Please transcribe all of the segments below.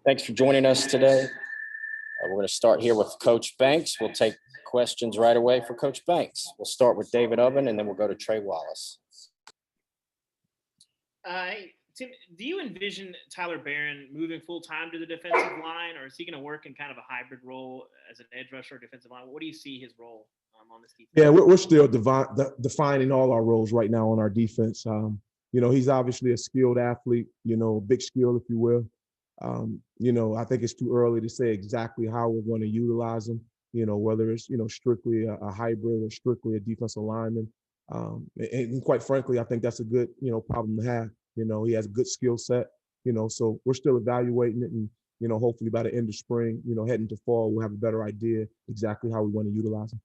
Thanks for joining us today. We're going to start here with Coach Banks. We'll take questions right away for Coach Banks. We'll start with David Oven, and then we'll go to Trey Wallace. Tim, do you envision Tyler Barron moving full-time to the defensive line, or is he going to work in kind of a hybrid role as an edge rusher or defensive line? What do you see his role on this defense? Yeah, we're still defining all our roles right now on our defense. He's obviously a skilled athlete, big skill, if you will. I think it's too early to say exactly how we're going to utilize him, whether it's, strictly a hybrid or strictly a defensive lineman. And quite frankly, I think that's a good, problem to have. He has a good skill set, so we're still evaluating it. And, hopefully by the end of spring, heading to fall, we'll have a better idea exactly how we want to utilize him.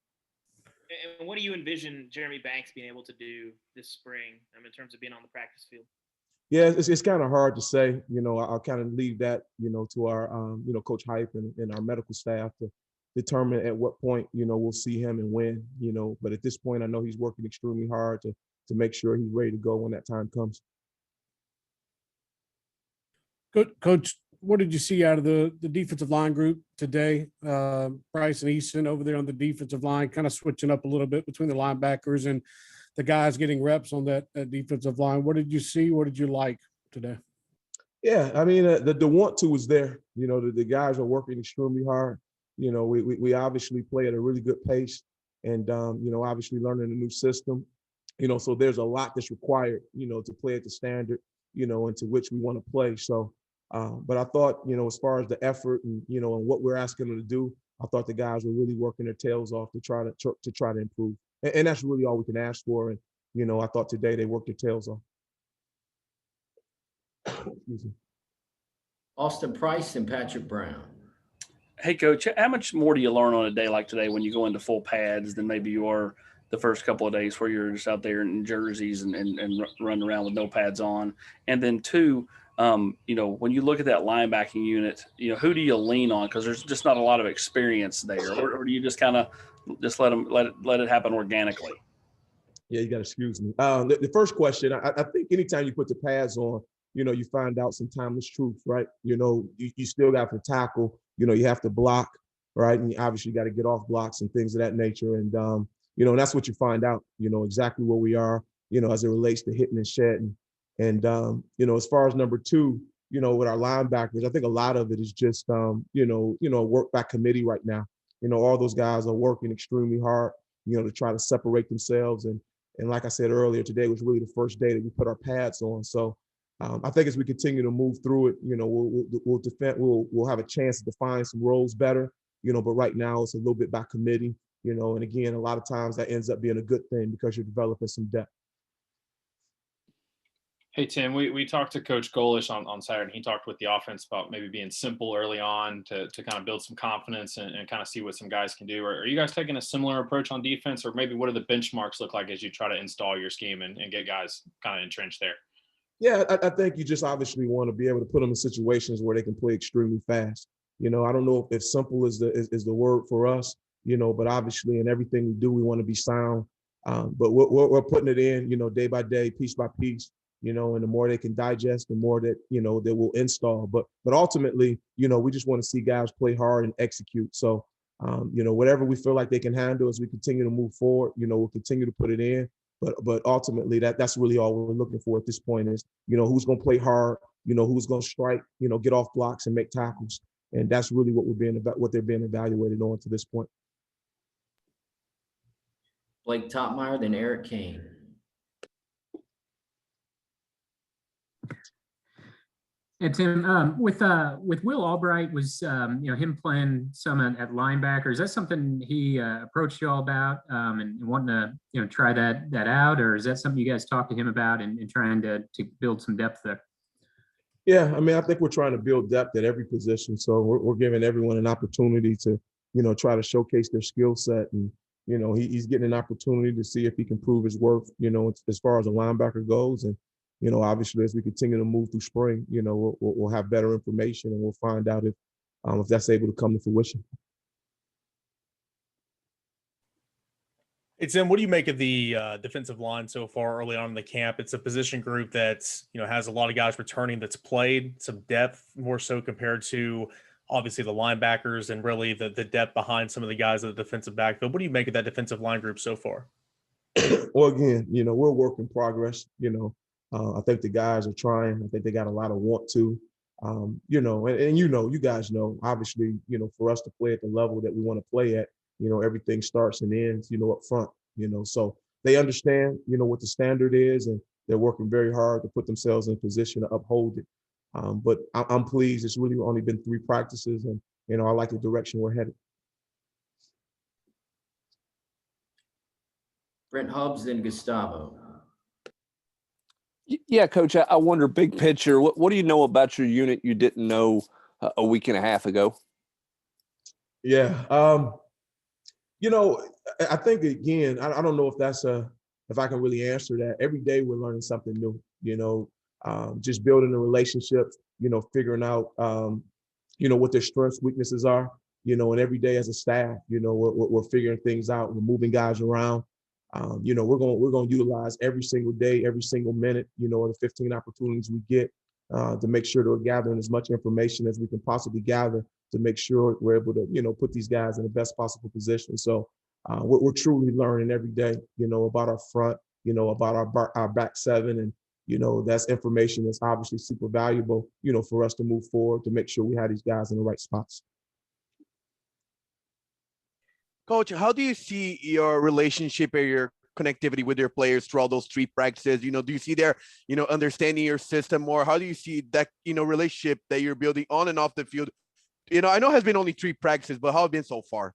And what do you envision Jeremy Banks being able to do this spring in terms of being on the practice field? Yeah, it's kind of hard to say. I'll kind of leave that, to our, Coach Hype and our medical staff to determine at what point, we'll see him and when, But at this point, I know he's working extremely hard to make sure he's ready to go when that time comes. Coach, what did you see out of the defensive line group today? Bryce and Easton over there on the defensive line, kind of switching up a little bit between the linebackers and the guys getting reps on that defensive line. What did you see? What did you like today? Yeah, I mean, the want to is there. The guys are working extremely hard. We obviously play at a really good pace and, obviously learning a new system. So there's a lot that's required, to play at the standard, into which we want to play. So, but I thought, as far as the effort and, and what we're asking them to do, I thought the guys were really working their tails off to try to improve. And that's really all we can ask for. And, I thought today they worked their tails off. Excuse me. Austin Price and Patrick Brown. Hey, Coach, how much more do you learn on a day like today when you go into full pads than maybe you are the first couple of days where you're just out there in jerseys and running around with no pads on? And then two, when you look at that linebacking unit, who do you lean on? Because there's just not a lot of experience there. Or do you just kind of just let it happen organically? Yeah, you got to excuse me. The first question, I think anytime you put the pads on, you find out some timeless truth, right? You still got to tackle, you have to block, right? And you obviously got to get off blocks and things of that nature. And, that's what you find out, exactly where we are, as it relates to hitting and shedding. And, as far as number two, with our linebackers, I think a lot of it is just, work by committee right now. All those guys are working extremely hard, to try to separate themselves. And like I said earlier, today was really the first day that we put our pads on. So I think as we continue to move through it, we'll have a chance to define some roles better, but right now it's a little bit by committee, and again, a lot of times that ends up being a good thing because you're developing some depth. Hey, Tim, we talked to Coach Golish on Saturday, and he talked with the offense about maybe being simple early on to kind of build some confidence and kind of see what some guys can do. Are you guys taking a similar approach on defense, or maybe what do the benchmarks look like as you try to install your scheme and get guys kind of entrenched there? Yeah, I think you just obviously want to be able to put them in situations where they can play extremely fast. I don't know if simple is the word for us, but obviously in everything we do, we want to be sound. But we're putting it in, day by day, piece by piece. And the more they can digest, the more that, they will install. But ultimately, we just want to see guys play hard and execute. So, whatever we feel like they can handle as we continue to move forward, we'll continue to put it in. But ultimately, that's really all we're looking for at this point is, who's going to play hard, who's going to strike, get off blocks and make tackles. And that's really what they're being evaluated on to this point. Blake Topmeyer, then Eric Kane. And Tim, with Will Albright, was him playing some at linebacker? Is that something he approached you all about and wanting to try that out, or is that something you guys talked to him about and trying to build some depth there? Yeah, I mean, I think we're trying to build depth at every position, so we're giving everyone an opportunity to try to showcase their skill set, and he's getting an opportunity to see if he can prove his worth, as far as a linebacker goes, and. Obviously, as we continue to move through spring, we'll have better information and we'll find out if that's able to come to fruition. Hey, Tim, what do you make of the defensive line so far early on in the camp? It's a position group that's, has a lot of guys returning that's played, some depth more so compared to obviously the linebackers and really the depth behind some of the guys at the defensive backfield. What do you make of that defensive line group so far? Well, again, we're a work in progress. I think the guys are trying. I think they got a lot of want to. And you guys know, obviously, for us to play at the level that we want to play at, everything starts and ends, up front. So they understand, what the standard is, and they're working very hard to put themselves in a position to uphold it. But I'm pleased. It's really only been 3 practices, and I like the direction we're headed. Brent Hubbs, then Gustavo. Yeah, Coach, I wonder, big picture, what do you know about your unit you didn't know a week and a half ago? Yeah. I think, again, I don't know if I can really answer that. Every day we're learning something new, just building a relationship, figuring out, what their strengths, weaknesses are, and every day as a staff, we're figuring things out. We're moving guys around. We're going to utilize every single day, every single minute, the 15 opportunities we get to make sure that we're gathering as much information as we can possibly gather to make sure we're able to, put these guys in the best possible position. So we're truly learning every day, about our front, about our back seven. And, that's information that's obviously super valuable, for us to move forward to make sure we have these guys in the right spots. Coach, how do you see your relationship or your connectivity with your players through all those 3 practices? Do you see their, understanding your system more? How do you see that, relationship that you're building on and off the field? I know it has been only 3 practices, but how have it been so far?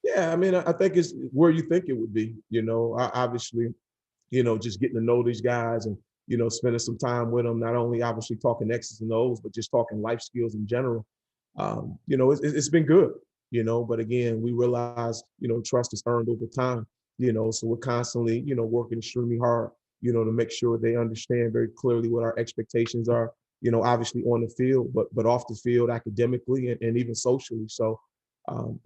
Yeah, I mean, I think it's where you think it would be, obviously, just getting to know these guys and, spending some time with them, not only obviously talking X's and O's, but just talking life skills in general. It's been good, but again, we realize, trust is earned over time, so we're constantly, working extremely hard, to make sure they understand very clearly what our expectations are, obviously on the field, but off the field academically and even socially. So,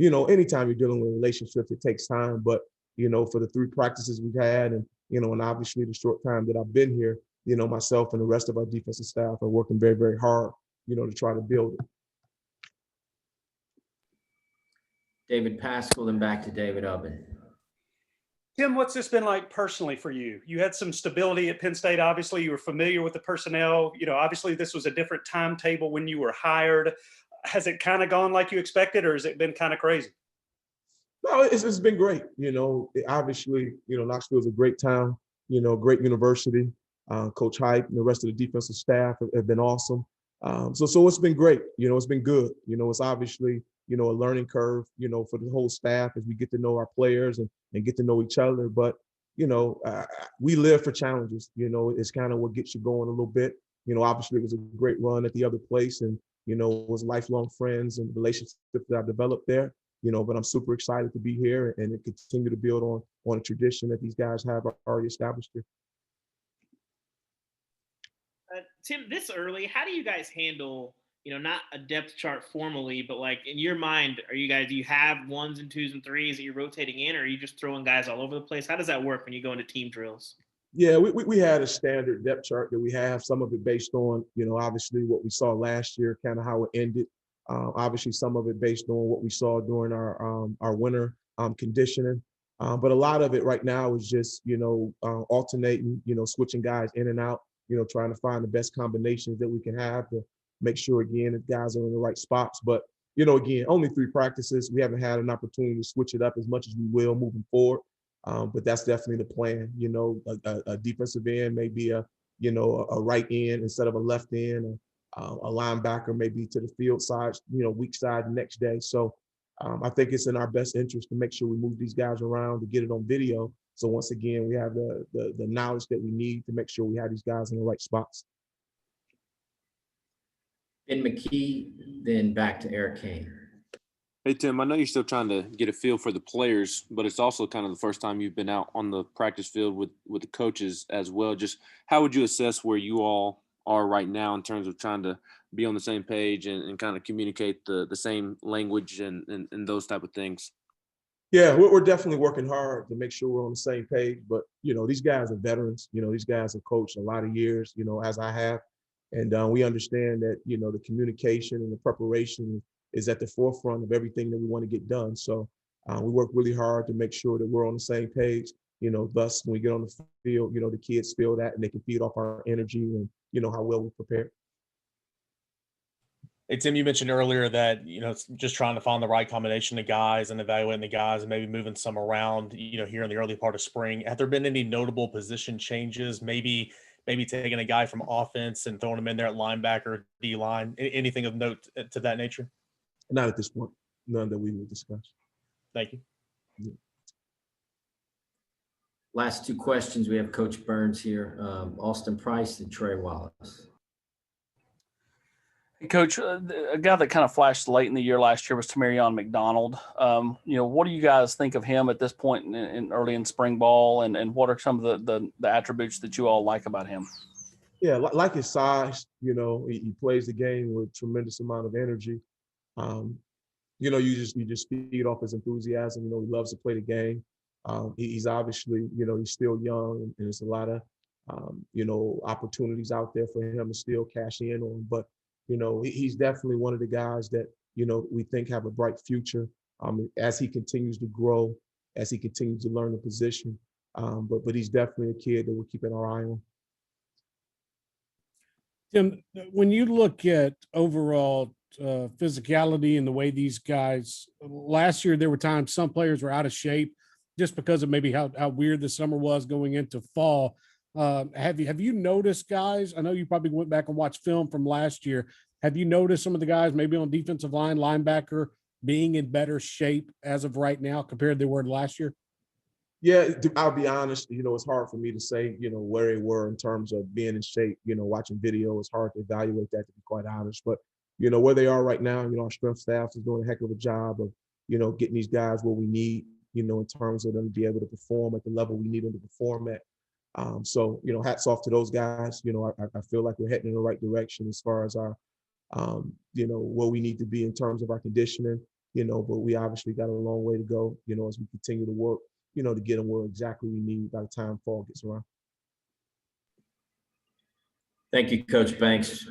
anytime you're dealing with relationships, it takes time, but, for the 3 practices we've had and obviously the short time that I've been here, myself and the rest of our defensive staff are working very, very hard, to try to build it. David Pascal, then back to David Ubben. Tim, what's this been like personally for you? You had some stability at Penn State. Obviously, you were familiar with the personnel. Obviously this was a different timetable when you were hired. Has it kind of gone like you expected, or has it been kind of crazy? No, it's been great. Obviously, Knoxville's a great town, great university. Coach Hype and the rest of the defensive staff have been awesome. So it's been great. It's been good. It's obviously, a learning curve, for the whole staff as we get to know our players and get to know each other. But, we live for challenges. It's kind of what gets you going a little bit. Obviously it was a great run at the other place and, it was lifelong friends and relationships that I've developed there. But I'm super excited to be here and continue to build on a tradition that these guys have already established here. Tim, this early, how do you guys handle, not a depth chart formally, but like in your mind, do you have 1s and 2s and 3s that you're rotating in, or are you just throwing guys all over the place? How does that work when you go into team drills? Yeah, we had a standard depth chart that we have, some of it based on, obviously what we saw last year, kind of how it ended. Obviously some of it based on what we saw during our winter conditioning. But a lot of it right now is just, alternating, switching guys in and out, trying to find the best combinations that we can have to make sure, again, that guys are in the right spots. But, again, only 3 practices. We haven't had an opportunity to switch it up as much as we will moving forward. But that's definitely the plan. A defensive end may be a right end instead of a left end. A linebacker maybe to the field side, weak side the next day. So I think it's in our best interest to make sure we move these guys around to get it on video. So once again, we have the knowledge that we need to make sure we have these guys in the right spots. Ben McKee, then back to Eric Kane. Hey, Tim, I know you're still trying to get a feel for the players, but it's also kind of the first time you've been out on the practice field with the coaches as well. Just how would you assess where you all are right now in terms of trying to be on the same page and kind of communicate the same language and those type of things? Yeah, we're definitely working hard to make sure we're on the same page. But, these guys are veterans. These guys have coached a lot of years, as I have. And we understand that, the communication and the preparation is at the forefront of everything that we want to get done. So we work really hard to make sure that we're on the same page. Thus, when we get on the field, the kids feel that and they can feed off our energy and, how well we prepare. Hey, Tim, you mentioned earlier that, it's just trying to find the right combination of guys and evaluating the guys and maybe moving some around, here in the early part of spring. Have there been any notable position changes? Maybe taking a guy from offense and throwing him in there at linebacker, D-line, anything of note to that nature? Not at this point. None that we will discuss. Thank you. Yeah. Last two questions. We have Coach Burns here, Austin Price and Trey Wallace. Coach, a guy that kind of flashed late in the year last year was Tamarion McDonald. What do you guys think of him at this point in early in spring ball, and what are some of the attributes that you all like about him? Yeah, like his size, he plays the game with tremendous amount of energy. You just feed off his enthusiasm. He loves to play the game. He's obviously, he's still young, and there's a lot of, opportunities out there for him to still cash in on. But he's definitely one of the guys that, we think have a bright future as he continues to grow, as he continues to learn the position. But he's definitely a kid that we're keeping our eye on. Tim, when you look at overall physicality and the way these guys, last year, there were times some players were out of shape just because of maybe how weird the summer was going into fall. Have you noticed, guys? I know you probably went back and watched film from last year. Have you noticed some of the guys maybe on defensive line, linebacker, being in better shape as of right now compared to they were last year? Yeah, I'll be honest, it's hard for me to say, where they were in terms of being in shape. Watching video, it's hard to evaluate that, to be quite honest. But, where they are right now, our strength staff is doing a heck of a job of, getting these guys what we need, in terms of them to be able to perform at the level we need them to perform at. So, hats off to those guys. I feel like we're heading in the right direction as far as our, where we need to be in terms of our conditioning, but we obviously got a long way to go, as we continue to work, to get them where exactly we need by the time fall gets around. Thank you, Coach Banks.